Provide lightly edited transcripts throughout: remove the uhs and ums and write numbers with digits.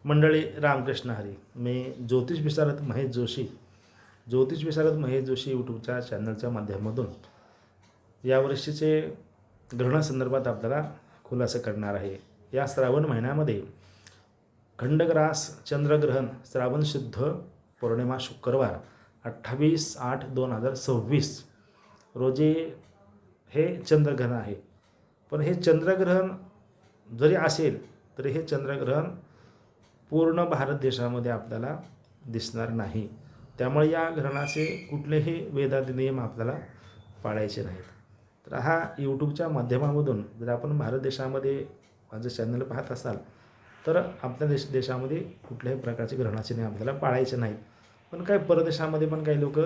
मंडळी रामकृष्ण हरी. मी ज्योतिष विशारद महेश जोशी यूट्यूबच्या चॅनलच्या माध्यमातून यावर्षीचे ग्रहणासंदर्भात आपल्याला खुलासा करणार आहे. या श्रावण महिन्यामध्ये खंडग्रास चंद्रग्रहण श्रावण शुद्ध पौर्णिमा शुक्रवार 28/8/2026 रोजी हे चंद्रग्रहण आहे. पण हे चंद्रग्रहण जरी असेल तरी हे चंद्रग्रहण पूर्ण भारत देशामध्ये आपल्याला दिसणार नाही. त्यामुळे या ग्रहणाचे कुठलेही वेदांती नियम आपल्याला पाळायचे नाहीत. तर हा यूट्यूबच्या माध्यमामधून जर आपण भारत देशामध्ये माझं चॅनल पाहत असाल तर आपल्या देशामध्ये कुठल्याही प्रकारचे ग्रहणाचे नियम आपल्याला पाळायचे नाहीत. पण काही परदेशामध्ये पण काही लोक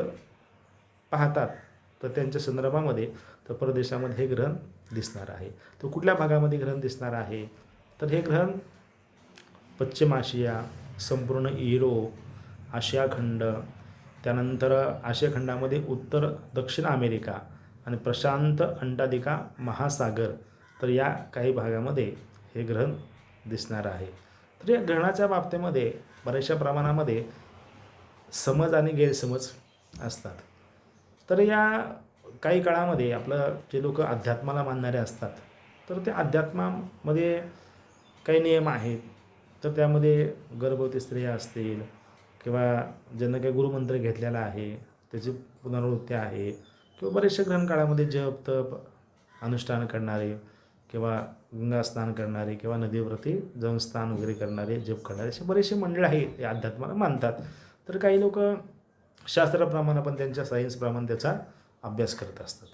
पाहतात तर त्यांच्या संदर्भामध्ये तर परदेशामध्ये हे ग्रहण दिसणार आहे. तर कुठल्या भागामध्ये ग्रहण दिसणार आहे तर हे ग्रहण पश्चिम आशिया, संपूर्ण युरोप, आशिया खंड, त्यानंतर आशिया खंडामध्ये उत्तर दक्षिण अमेरिका आणि प्रशांत अंटार्क्टिका महासागर, तर या काही भागामध्ये हे ग्रहण दिसणार आहे. तर या ग्रहणाच्या बाबतीमध्ये बऱ्याचशा प्रमाणामध्ये समज आणि गैरसमज असतात. तर या काही काळामध्ये आपलं जे लोक अध्यात्माला मानणारे असतात तर ते अध्यात्मामध्ये काही नियम आहेत. तर त्यामध्ये गर्भवती स्त्रिया असतील किंवा ज्यांना काही गुरुमंत्र घेतलेला आहे त्याची पुनरावृत्ती आहे किंवा बरेचसे ग्रहणकाळामध्ये जप तप अनुष्ठान करणारे किंवा गंगा स्नान करणारे किंवा नदीवरती जाऊन स्नान वगैरे करणारे, जप करणारे असे बरेचसे मंडळ आहेत या अध्यात्माला मानतात. तर काही लोक शास्त्राप्रमाणे पण त्यांच्या सायन्सप्रमाणे त्याचा अभ्यास करत असतात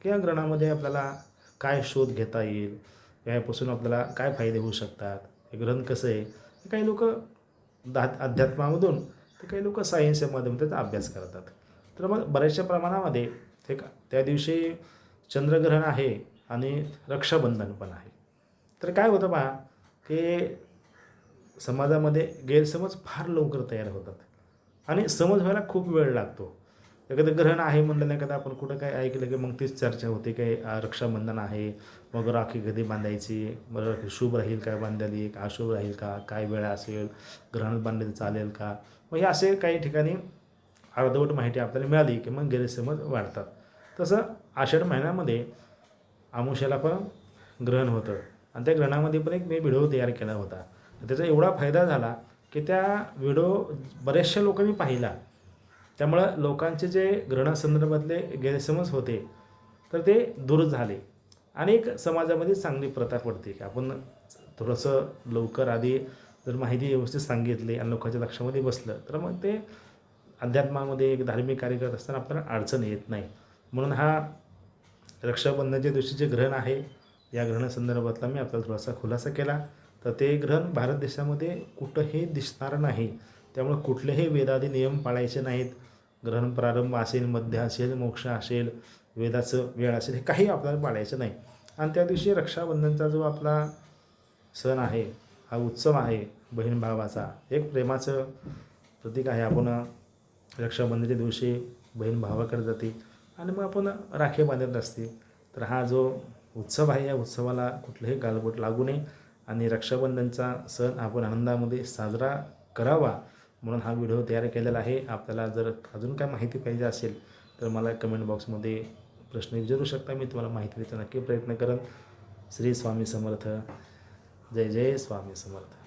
की या ग्रहणामध्ये आपल्याला काय शोध घेता येईल, यापासून आपल्याला काय फायदे होऊ शकतात, हे ग्रहण कसं आहे. काही लोक अध्यात्मामधून तर काही लोक सायन्सच्या माध्यमातून त्याचा अभ्यास करतात. तर मग बऱ्याचशा प्रमाणामध्ये ते त्या दिवशी चंद्रग्रहण आहे आणि रक्षाबंधन पण आहे. तर काय होतं पहा की समाजामध्ये गैरसमज फार लवकर तयार होतात आणि समज व्हायला खूप वेळ लागतो. एखादं ग्रहण आहे म्हणलं एखादं आपण कुठं काय ऐकलं की मग तीच चर्चा होते काही रक्षाबंधन आहे, मग राखी कधी बांधायची, मग शुभ राहील का बांधलेली, का अशुभ राहील का, काय वेळ असेल, ग्रहण बांधलेलं चालेल का. मग हे असे काही ठिकाणी अर्धवट माहिती आपल्याला मिळाली की मग गैरसमज वाढतात. तसं आषाढ महिन्यामध्ये अमावास्येला पण ग्रहण होतं आणि त्या ग्रहणामध्ये पण एक मी व्हिडिओ तयार केला होता. त्याचा एवढा फायदा झाला की त्या व्हिडिओ बऱ्याचशा लोकांनी पाहिला. त्यामुळं लोकांचे जे ग्रहणासंदर्भातले गैरसमज होते तर ते दूर झाले आणि एक समाजामध्ये चांगली प्रथा पडते की आपण थोडंसं लवकर आधी जर माहिती व्यवस्थित सांगितली आणि लोकांच्या लक्षामध्ये बसलं तर मग ते अध्यात्मामध्ये एक धार्मिक कार्य करत असताना आपल्याला अडचण येत नाही. म्हणून हा रक्षाबंधनाच्या दिवशी जे ग्रहण आहे या ग्रहणासंदर्भातला मी आपल्याला थोडासा खुलासा केला. तर ते ग्रहण भारत देशामध्ये कुठंही दिसणार नाही. त्यामुळे कुठलेही वेदादी नियम पाळायचे नाहीत. ग्रहण प्रारंभ असेल, मध्य असेल, मोक्ष असेल, वेदाचं वेळ असेल, हे काही आपल्याला पाळायचं नाही. आणि त्या दिवशी रक्षाबंधनचा जो आपला सण आहे, हा उत्सव आहे बहीण भावाचा, एक प्रेमाचं प्रतीक आहे. आपण रक्षाबंधनाच्या दिवशी बहीण भावाकडे जाते आणि मग आपण राखी बांधत असते. तर हा जो उत्सव आहे या उत्सवाला कुठलंही गालबोट लागू नये आणि रक्षाबंधनचा सण आपण आनंदामध्ये साजरा करावा म्हणून हा व्हिडिओ तयार केलेला आहे. आपल्याला जर अजून काय माहिती पाहिजे असेल तर मला कमेंट बॉक्समध्ये प्रश्न विचारू शकता. मी तुम्हाला माहिती द्यायचा नक्की प्रयत्न करेन. श्री स्वामी समर्थ. जय जय स्वामी समर्थ.